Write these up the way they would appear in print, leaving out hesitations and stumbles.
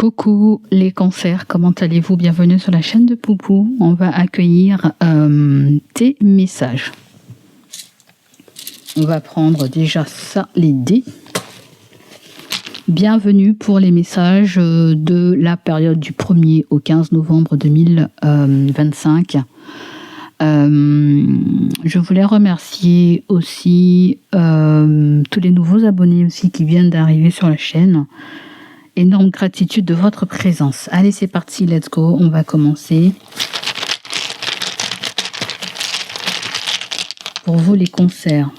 Coucou les cancers, comment allez-vous? Bienvenue sur la chaîne de Poupou. On va accueillir tes messages. On va prendre déjà ça, les dés. Bienvenue pour les messages de la période du 1er au 15 novembre 2025. Je voulais remercier aussi tous les nouveaux abonnés aussi qui viennent d'arriver sur la chaîne. Énorme gratitude de votre présence. Allez, c'est parti, let's go. On va commencer. Pour vous, les cancers.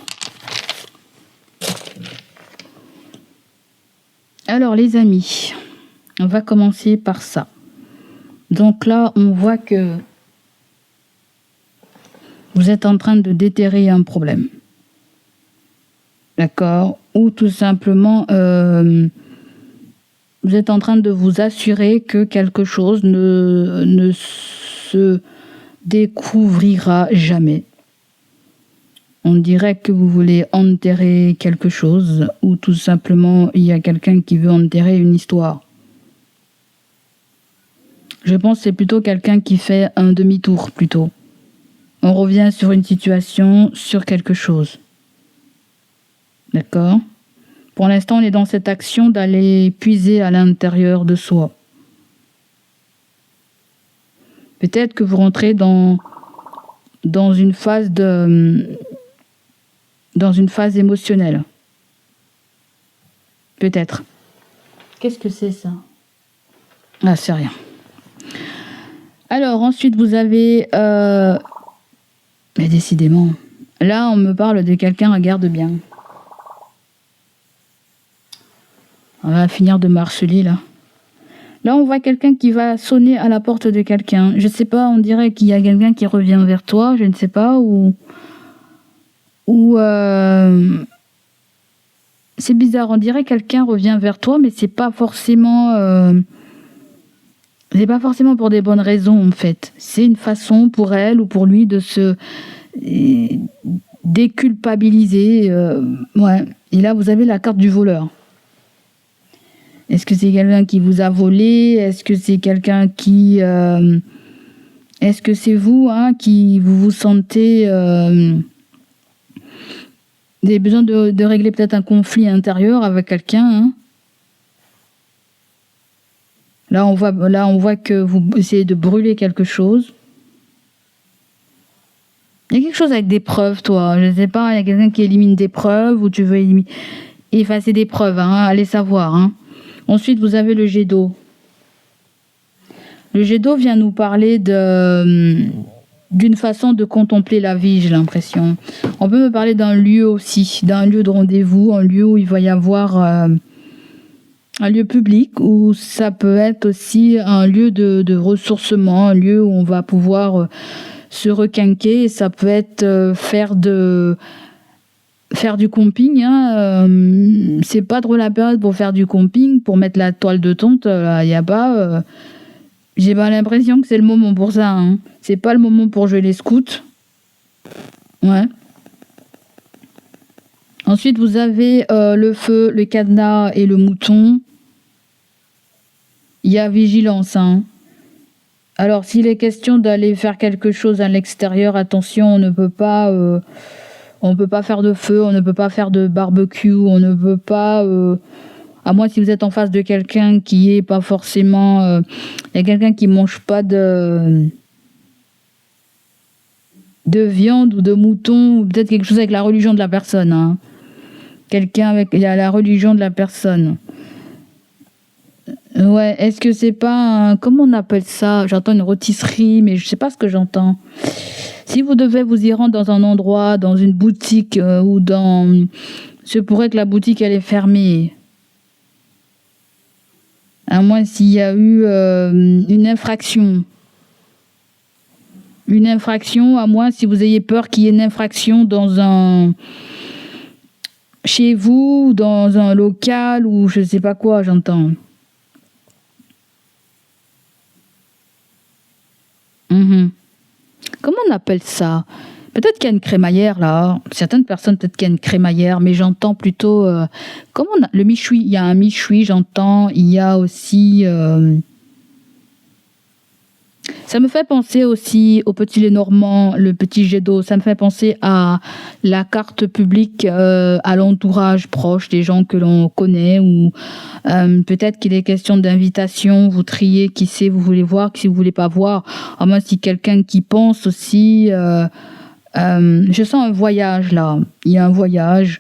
Alors, les amis, on va commencer par ça. Donc là, on voit que vous êtes en train de déterrer un problème. D'accord? Ou tout simplement... vous êtes en train de vous assurer que quelque chose ne se découvrira jamais. On dirait que vous voulez enterrer quelque chose ou tout simplement il y a quelqu'un qui veut enterrer une histoire. Je pense que c'est plutôt quelqu'un qui fait un demi-tour plutôt. On revient sur une situation, sur quelque chose. D'accord ? Pour l'instant, on est dans cette action d'aller puiser à l'intérieur de soi. Peut-être que vous rentrez dans une phase émotionnelle. Peut-être. Qu'est-ce que c'est ça? Ah, c'est rien. Alors, ensuite, vous avez... Mais décidément, là, on me parle de quelqu'un, regarde bien. On va finir de marceler là. Là, on voit quelqu'un qui va sonner à la porte de quelqu'un. Je ne sais pas, on dirait qu'il y a quelqu'un qui revient vers toi, je ne sais pas, ou c'est bizarre, on dirait que quelqu'un revient vers toi, mais c'est pas forcément pour des bonnes raisons en fait. C'est une façon pour elle ou pour lui de se déculpabiliser. Ouais. Et là, vous avez la carte du voleur. Est-ce que c'est quelqu'un qui vous a volé? Est-ce que c'est quelqu'un qui... Est-ce que c'est vous qui vous sentez... vous avez besoin de régler peut-être un conflit intérieur avec quelqu'un. Là, on voit que vous essayez de brûler quelque chose. Il y a quelque chose avec des preuves, toi. Je ne sais pas, il y a quelqu'un qui élimine des preuves ou tu veux effacer des preuves. Allez savoir. Ensuite, vous avez le jet d'eau. Le jet d'eau vient nous parler d'une façon de contempler la vie, j'ai l'impression. On peut me parler d'un lieu aussi, d'un lieu de rendez-vous, un lieu où il va y avoir un lieu public, ou ça peut être aussi un lieu de ressourcement, un lieu où on va pouvoir se requinquer. Ça peut être faire du camping, c'est pas trop la période pour faire du camping, pour mettre la toile de tente, il y a pas... j'ai pas l'impression que c'est le moment pour ça. C'est pas le moment pour jouer les scouts. Ouais. Ensuite, vous avez le feu, le cadenas et le mouton. Il y a vigilance. Alors, s'il est question d'aller faire quelque chose à l'extérieur, attention, on ne peut pas faire de feu, on ne peut pas faire de barbecue, on ne peut pas... à moins si vous êtes en face de quelqu'un qui est pas forcément... il y a quelqu'un qui mange pas de viande ou de mouton, ou peut-être quelque chose avec la religion de la personne. Quelqu'un avec la religion de la personne. Ouais, est-ce que c'est pas... comment on appelle ça? J'entends une rôtisserie, mais je sais pas ce que j'entends. Si vous devez vous y rendre dans un endroit, dans une boutique, ou dans... se pourrait que la boutique, elle est fermée. À moins s'il y a eu une infraction. Une infraction, à moins si vous ayez peur qu'il y ait une infraction chez vous, dans un local, ou je sais pas quoi, j'entends. Comment on appelle ça? Peut-être qu'il y a une crémaillère là. Certaines personnes, peut-être qu'il y a une crémaillère, mais j'entends plutôt. Le michoui. Il y a un michoui, j'entends. Il y a aussi. Ça me fait penser aussi au petit Lenormand, le petit jet d'eau. Ça me fait penser à la carte publique, à l'entourage proche des gens que l'on connaît. Ou peut-être qu'il est question d'invitation. Vous triez qui c'est, vous voulez voir, qui vous voulez pas voir. À moins si quelqu'un qui pense aussi. Je sens un voyage là. Il y a un voyage.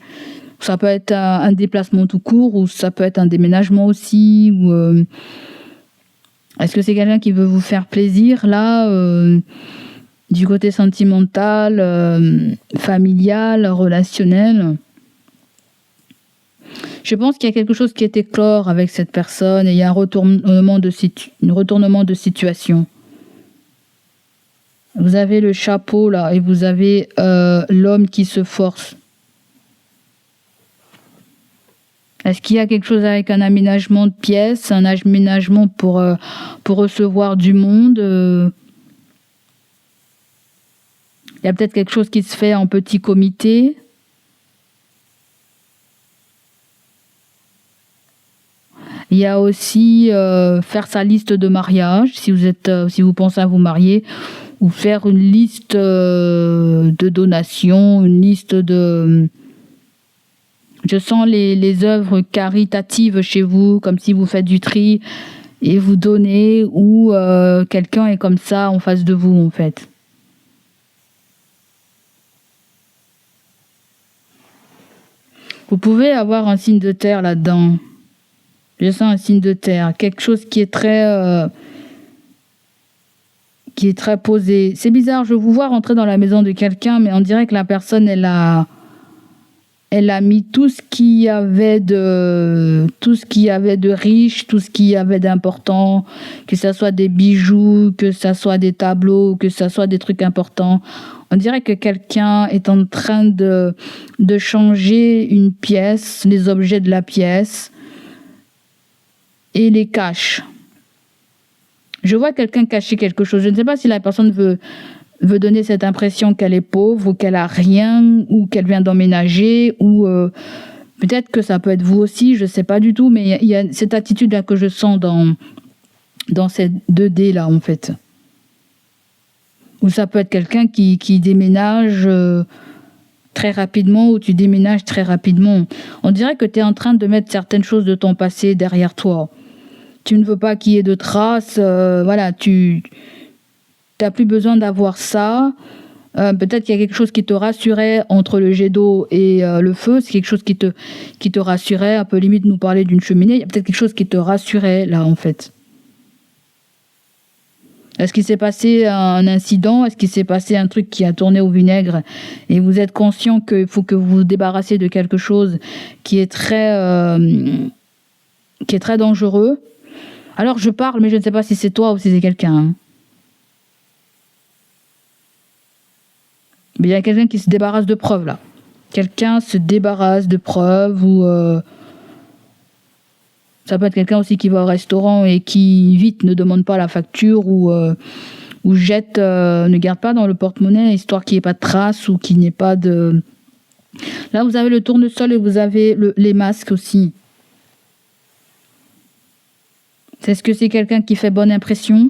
Ça peut être un déplacement tout court ou ça peut être un déménagement aussi. Ou, est-ce que c'est quelqu'un qui veut vous faire plaisir là, du côté sentimental, familial, relationnel? Je pense qu'il y a quelque chose qui est éclore avec cette personne et il y a un retournement de situation. Vous avez le chapeau là et vous avez l'homme qui se force. Est-ce qu'il y a quelque chose avec un aménagement de pièces, un aménagement pour recevoir du monde? Il y a peut-être quelque chose qui se fait en petit comité. Il y a aussi faire sa liste de mariage, si vous pensez à vous marier, ou faire une liste de donations, une liste de... Je sens les œuvres caritatives chez vous, comme si vous faites du tri et vous donnez, ou quelqu'un est comme ça en face de vous, en fait. Vous pouvez avoir un signe de terre là-dedans. Je sens un signe de terre, quelque chose qui est très posé. C'est bizarre, je vous vois rentrer dans la maison de quelqu'un, mais on dirait que la personne, elle a mis tout ce qu'il y avait de riche, tout ce qu'il y avait d'important, que ça soit des bijoux, que ça soit des tableaux, que ça soit des trucs importants. On dirait que quelqu'un est en train de changer une pièce, les objets de la pièce, et les cache. Je vois quelqu'un cacher quelque chose. Je ne sais pas si la personne veut donner cette impression qu'elle est pauvre ou qu'elle a rien ou qu'elle vient d'emménager ou peut-être que ça peut être vous aussi, je ne sais pas du tout, mais il y a cette attitude-là que je sens dans ces 2D là en fait. Ou ça peut être quelqu'un qui déménage très rapidement ou tu déménages très rapidement. On dirait que tu es en train de mettre certaines choses de ton passé derrière toi. Tu ne veux pas qu'il y ait de traces, voilà, tu n'as plus besoin d'avoir ça. Peut-être qu'il y a quelque chose qui te rassurait entre le jet d'eau et le feu. C'est quelque chose qui te rassurait. Un peu limite nous parler d'une cheminée. Il y a peut-être quelque chose qui te rassurait là en fait. Est-ce qu'il s'est passé un incident? Est-ce qu'il s'est passé un truc qui a tourné au vinaigre? Et vous êtes conscient qu'il faut que vous vous débarrassiez de quelque chose qui est très dangereux. Alors je parle, mais je ne sais pas si c'est toi ou si c'est quelqu'un. Hein. Mais il y a quelqu'un qui se débarrasse de preuves là. Quelqu'un se débarrasse de preuves ou ça peut être quelqu'un aussi qui va au restaurant et qui vite ne demande pas la facture ou jette, ne garde pas dans le porte-monnaie histoire qu'il n'y ait pas de traces ou qu'il n'y ait pas de... Là vous avez le tournesol et vous avez les masques aussi. Est-ce que c'est quelqu'un qui fait bonne impression?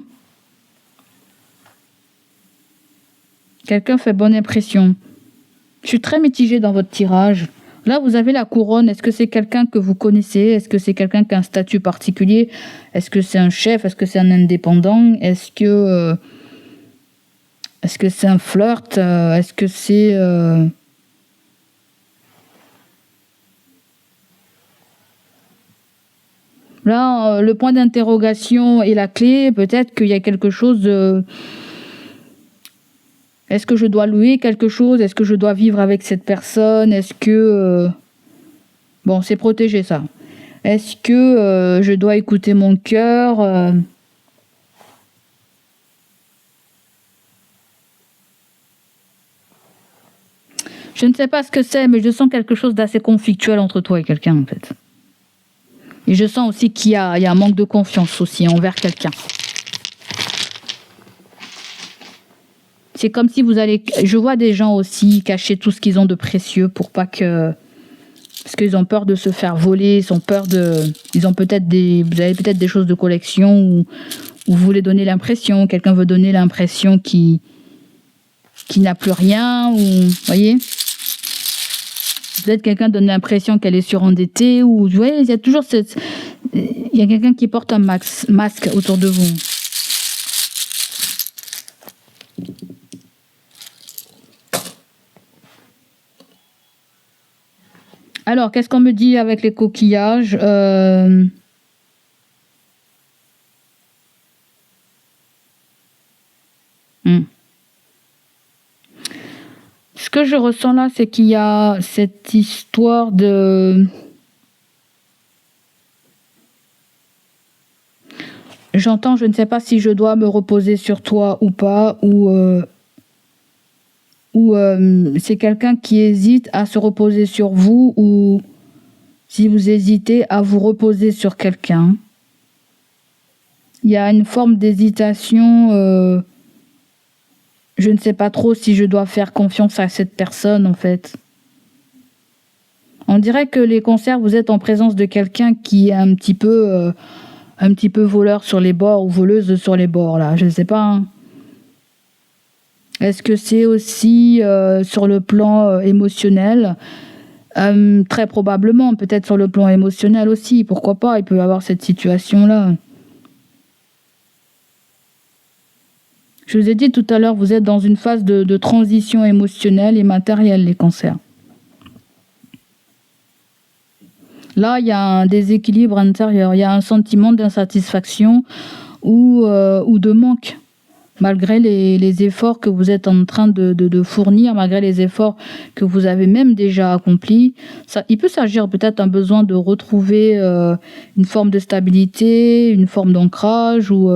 Quelqu'un fait bonne impression. Je suis très mitigée dans votre tirage. Là, vous avez la couronne. Est-ce que c'est quelqu'un que vous connaissez? Est-ce que c'est quelqu'un qui a un statut particulier? Est-ce que c'est un chef? Est-ce que c'est un indépendant? Est-ce que c'est un flirt? Est-ce que c'est... Là, le point d'interrogation est la clé. Peut-être qu'il y a quelque chose de... Est-ce que je dois louer quelque chose? Est-ce que je dois vivre avec cette personne? Est-ce que... Bon, c'est protégé ça. Est-ce que je dois écouter mon cœur? Je ne sais pas ce que c'est, mais je sens quelque chose d'assez conflictuel entre toi et quelqu'un en fait. Et je sens aussi qu'il y a un manque de confiance aussi envers quelqu'un. C'est comme si vous allez... Je vois des gens aussi cacher tout ce qu'ils ont de précieux pour pas que... Parce qu'ils ont peur de se faire voler, ils ont peur de... Ils ont peut-être des... Vous avez peut-être des choses de collection où vous voulez donner l'impression, quelqu'un veut donner l'impression qui n'a plus rien, ou... Vous voyez? Peut-être quelqu'un donne l'impression qu'elle est surendettée, ou... Vous voyez, il y a toujours cette... Il y a quelqu'un qui porte un masque autour de vous. Alors, qu'est-ce qu'on me dit avec les coquillages? Ce que je ressens là, c'est qu'il y a cette histoire de... J'entends, je ne sais pas si je dois me reposer sur toi ou pas, ou c'est quelqu'un qui hésite à se reposer sur vous, ou si vous hésitez à vous reposer sur quelqu'un. Il y a une forme d'hésitation. Je ne sais pas trop si je dois faire confiance à cette personne, en fait. On dirait que les concerts, vous êtes en présence de quelqu'un qui est un petit peu voleur sur les bords ou voleuse sur les bords, là. Je ne sais pas. Hein. Est-ce que c'est aussi sur le plan émotionnel? Très probablement, peut-être sur le plan émotionnel aussi. Pourquoi pas? Il peut y avoir cette situation-là. Je vous ai dit tout à l'heure, vous êtes dans une phase de transition émotionnelle et matérielle, les cancers. Là, il y a un déséquilibre intérieur, il y a un sentiment d'insatisfaction ou de manque. Malgré les efforts que vous êtes en train de fournir, malgré les efforts que vous avez même déjà accomplis, il peut s'agir peut-être d'un besoin de retrouver une forme de stabilité, une forme d'ancrage ou...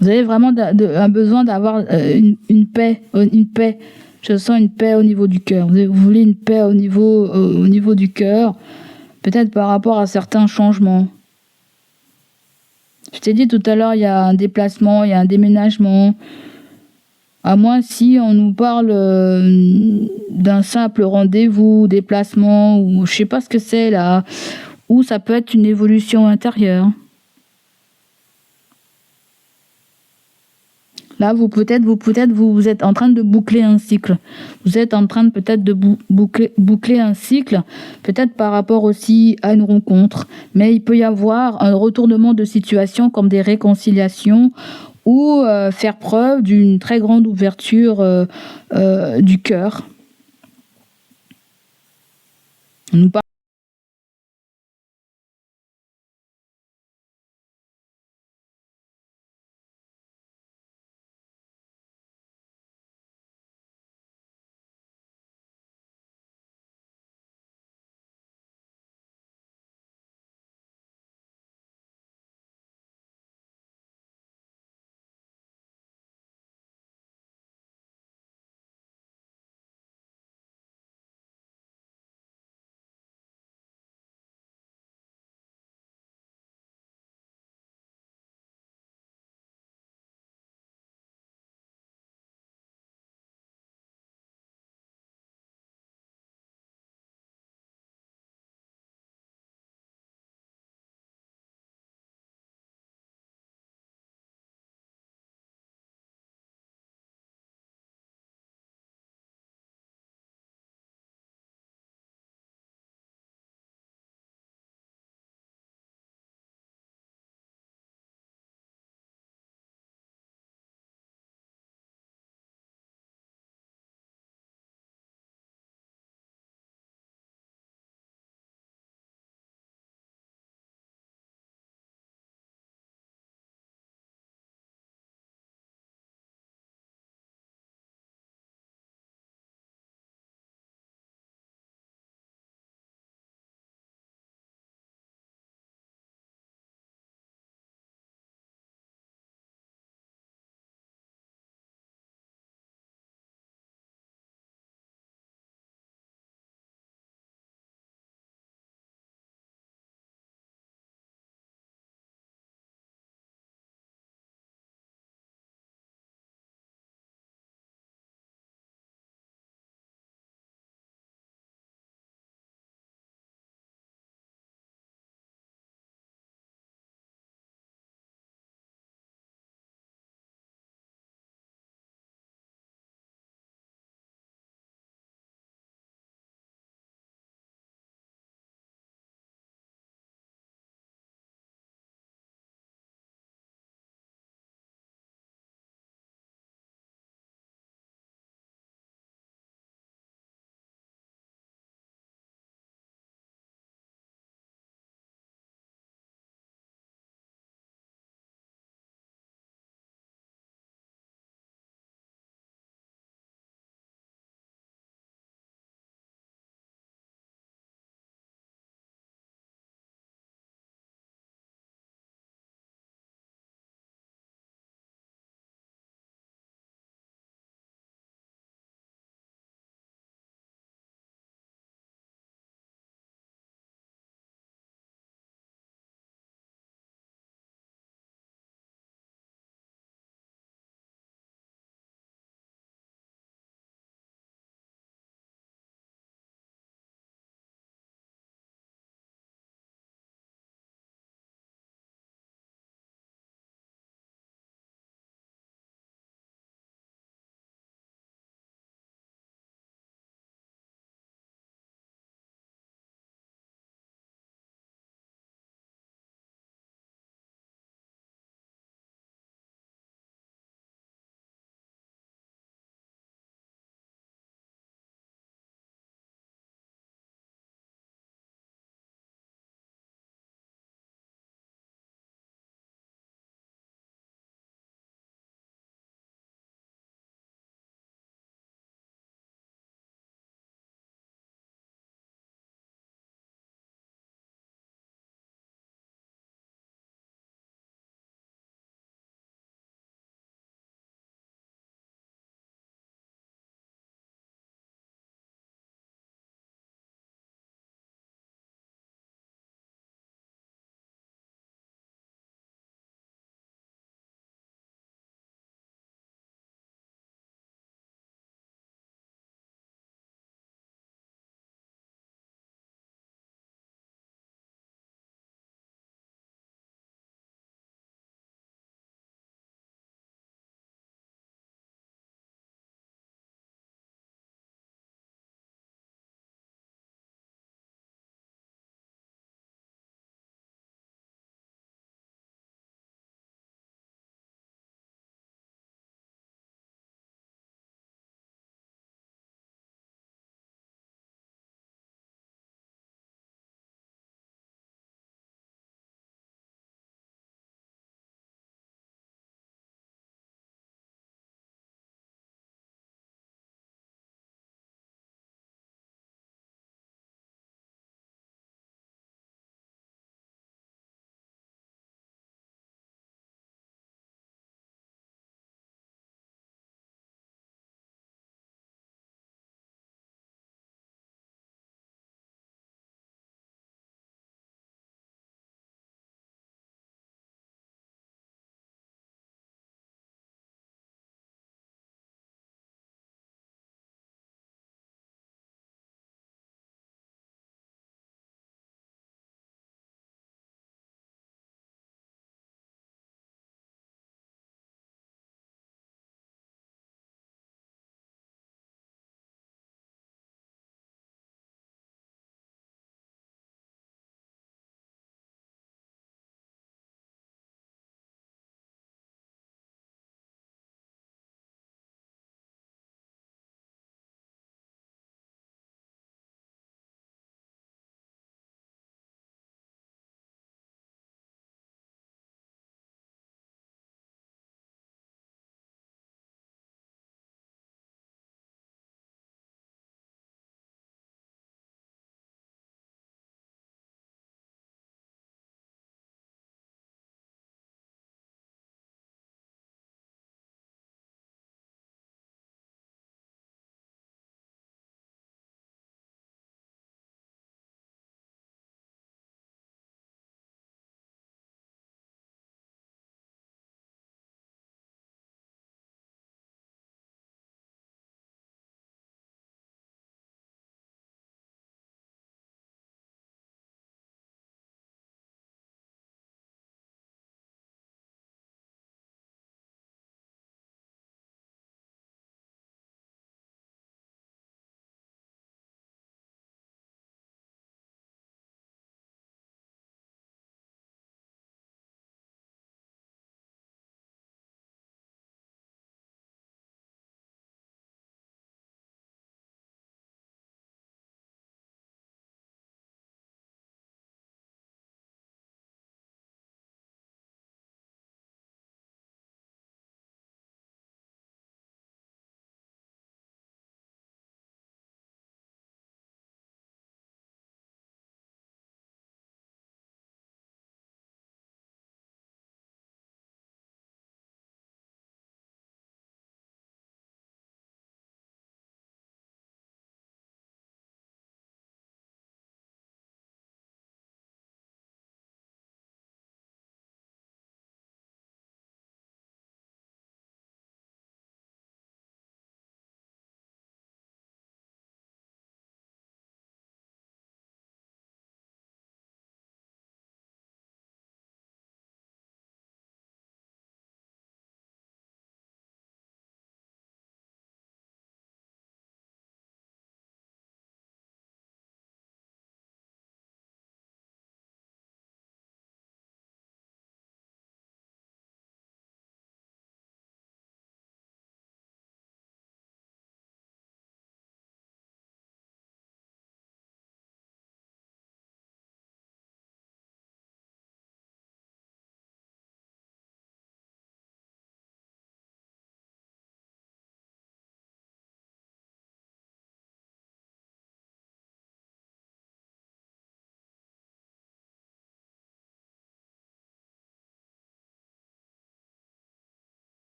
Vous avez vraiment un besoin d'avoir une paix. Je sens une paix au niveau du cœur. Vous voulez une paix au niveau du cœur, peut-être par rapport à certains changements. Je t'ai dit tout à l'heure, il y a un déplacement, il y a un déménagement. À moins si on nous parle d'un simple rendez-vous, déplacement, ou je sais pas ce que c'est là, ou ça peut être une évolution intérieure. Là, vous êtes en train de boucler un cycle. Vous êtes en train peut-être de boucler un cycle, peut-être par rapport aussi à une rencontre. Mais il peut y avoir un retournement de situation comme des réconciliations ou faire preuve d'une très grande ouverture du cœur.